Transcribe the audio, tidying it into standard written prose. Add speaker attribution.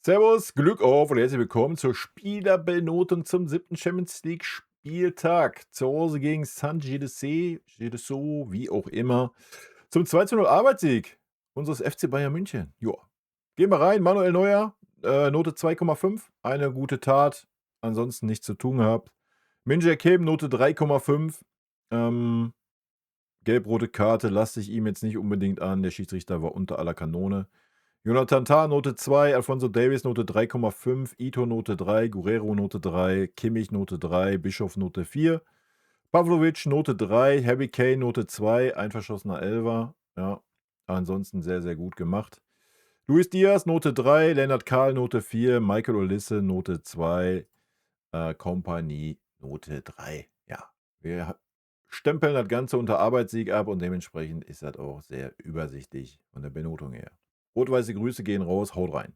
Speaker 1: Servus, Glück auf und herzlich willkommen zur Spielerbenotung zum 7. Champions League Spieltag. Zu Hause gegen San Gidesé, wie auch immer. Zum 2:0 Arbeitssieg unseres FC Bayern München. Joa. Gehen wir rein. Manuel Neuer, Note 2,5. Eine gute Tat. Ansonsten nichts zu tun gehabt. Min-Jae Kim, Note 3,5. Ähm, Gelb-rote Karte lasse ich ihm jetzt nicht unbedingt an. Der Schiedsrichter war unter aller Kanone. Jonathan Tah Note 2, Alphonso Davies Note 3,5, Ito Note 3, Guerrero Note 3, Kimmich Note 3, Bischof Note 4, Pavlovic Note 3, Harry Kane Note 2, ein verschossener Elfer. Ja, ansonsten sehr, sehr gut gemacht. Luis Diaz Note 3, Lennart Kahl Note 4, Michael Olisse Note 2, Kompanie Note 3. Ja, wir stempeln das Ganze unter Arbeitssieg ab und dementsprechend ist das auch sehr übersichtlich von der Benotung her. Rot-weiße Grüße gehen raus, haut rein.